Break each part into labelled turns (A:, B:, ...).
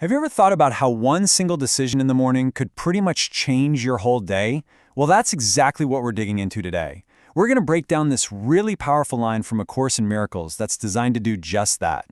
A: Have you ever thought about how one single decision in the morning could pretty much change your whole day? Well, that's exactly what we're digging into today. We're going to break down this really powerful line from A Course in Miracles that's designed to do just that.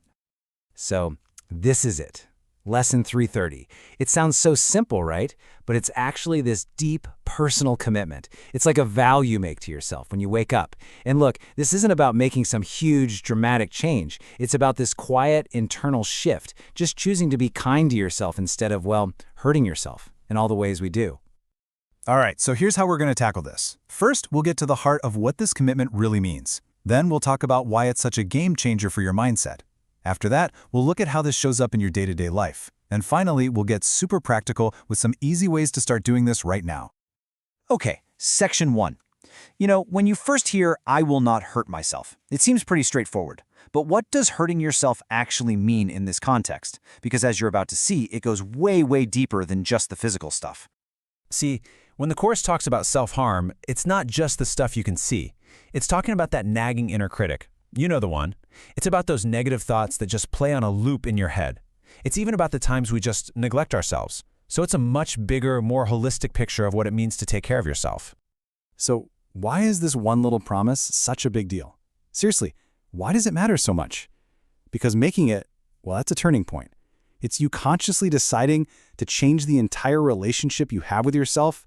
B: So, this is it. Lesson 330. It sounds so simple, right? But it's actually this deep personal commitment. It's like a vow you make to yourself when you wake up. And look, this isn't about making some huge, dramatic change. It's about this quiet, internal shift, just choosing to be kind to yourself instead of, well, hurting yourself in all the ways we do.
C: All right, so here's how we're going to tackle this. First, we'll get to the heart of what this commitment really means. Then we'll talk about why it's such a game changer for your mindset. After that, we'll look at how this shows up in your day-to-day life. And finally, we'll get super practical with some easy ways to start doing this right now.
A: Okay, section 1. When you first hear, "I will not hurt myself," it seems pretty straightforward. But what does hurting yourself actually mean in this context? Because as you're about to see, it goes way, way deeper than just the physical stuff.
D: See, when the Course talks about self-harm, it's not just the stuff you can see. It's talking about that nagging inner critic. You know the one. It's about those negative thoughts that just play on a loop in your head. It's even about the times we just neglect ourselves. So it's a much bigger, more holistic picture of what it means to take care of yourself.
C: So why is this one little promise such a big deal? Seriously, why does it matter so much? Because making it, well, that's a turning point. It's you consciously deciding to change the entire relationship you have with yourself.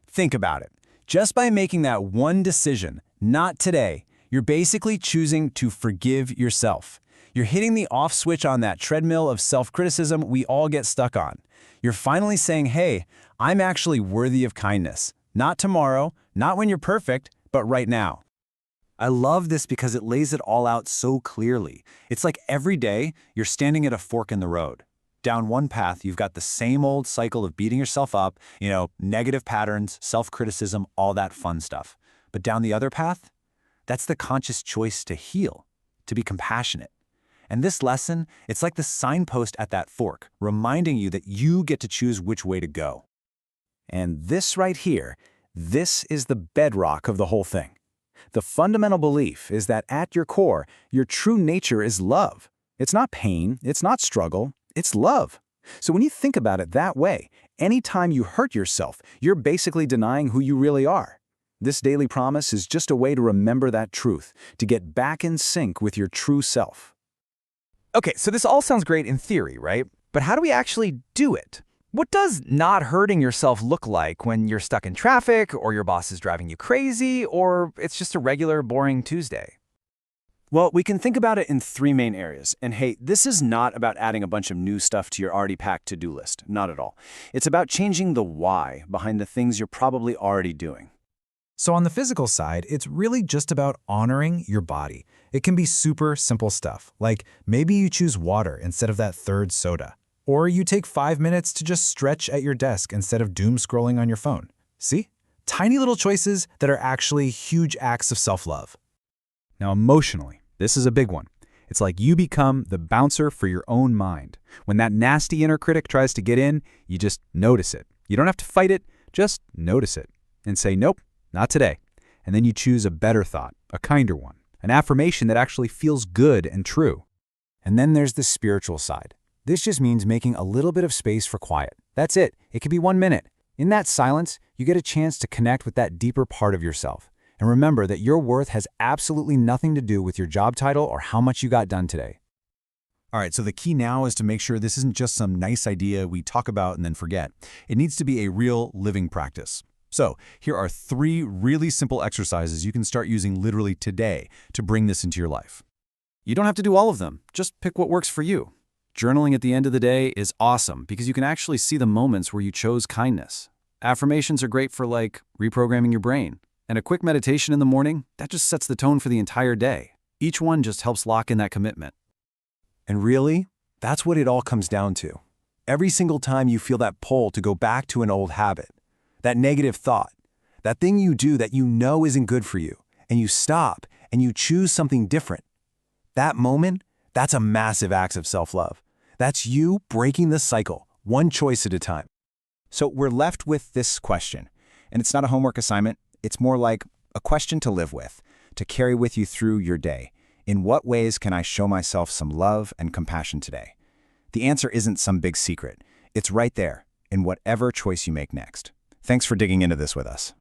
A: Think about it. Just by making that one decision, not today, you're basically choosing to forgive yourself. You're hitting the off switch on that treadmill of self-criticism we all get stuck on. You're finally saying, hey, I'm actually worthy of kindness. Not tomorrow, not when you're perfect, but right now. I love this because it lays it all out so clearly. It's like every day you're standing at a fork in the road. Down one path, you've got the same old cycle of beating yourself up, negative patterns, self-criticism, all that fun stuff. But down the other path, that's the conscious choice to heal, to be compassionate. And this lesson, it's like the signpost at that fork, reminding you that you get to choose which way to go. And this right here, this is the bedrock of the whole thing. The fundamental belief is that at your core, your true nature is love. It's not pain, it's not struggle, it's love. So when you think about it that way, anytime you hurt yourself, you're basically denying who you really are. This daily promise is just a way to remember that truth, to get back in sync with your true self.
E: Okay, so this all sounds great in theory, right? But how do we actually do it? What does not hurting yourself look like when you're stuck in traffic, or your boss is driving you crazy, or it's just a regular, boring Tuesday?
A: Well, we can think about it in 3 main areas. And hey, this is not about adding a bunch of new stuff to your already packed to-do list. Not at all. It's about changing the why behind the things you're probably already doing.
C: So on the physical side, it's really just about honoring your body. It can be super simple stuff, like maybe you choose water instead of that third soda. Or you take 5 minutes to just stretch at your desk instead of doom scrolling on your phone. See? Tiny little choices that are actually huge acts of self-love. Now emotionally, this is a big one. It's like you become the bouncer for your own mind. When that nasty inner critic tries to get in, you just notice it. You don't have to fight it, just notice it. And say, nope, not today. And then you choose a better thought, a kinder one, an affirmation that actually feels good and true. And then there's the spiritual side. This just means making a little bit of space for quiet. That's it. It could be 1 minute. In that silence, you get a chance to connect with that deeper part of yourself. And remember that your worth has absolutely nothing to do with your job title or how much you got done today. All right, so the key now is to make sure this isn't just some nice idea we talk about and then forget. It needs to be a real living practice. So here are 3 really simple exercises you can start using literally today to bring this into your life. You don't have to do all of them. Just pick what works for you. Journaling at the end of the day is awesome because you can actually see the moments where you chose kindness. Affirmations are great for reprogramming your brain. And a quick meditation in the morning, that just sets the tone for the entire day. Each one just helps lock in that commitment. And really, that's what it all comes down to. Every single time you feel that pull to go back to an old habit, that negative thought, that thing you do that you know isn't good for you, and you stop and you choose something different. That moment, that's a massive act of self-love. That's you breaking the cycle, one choice at a time. So we're left with this question, and it's not a homework assignment. It's more like a question to live with, to carry with you through your day. In what ways can I show myself some love and compassion today?
A: The answer isn't some big secret. It's right there, in whatever choice you make next. Thanks for digging into this with us.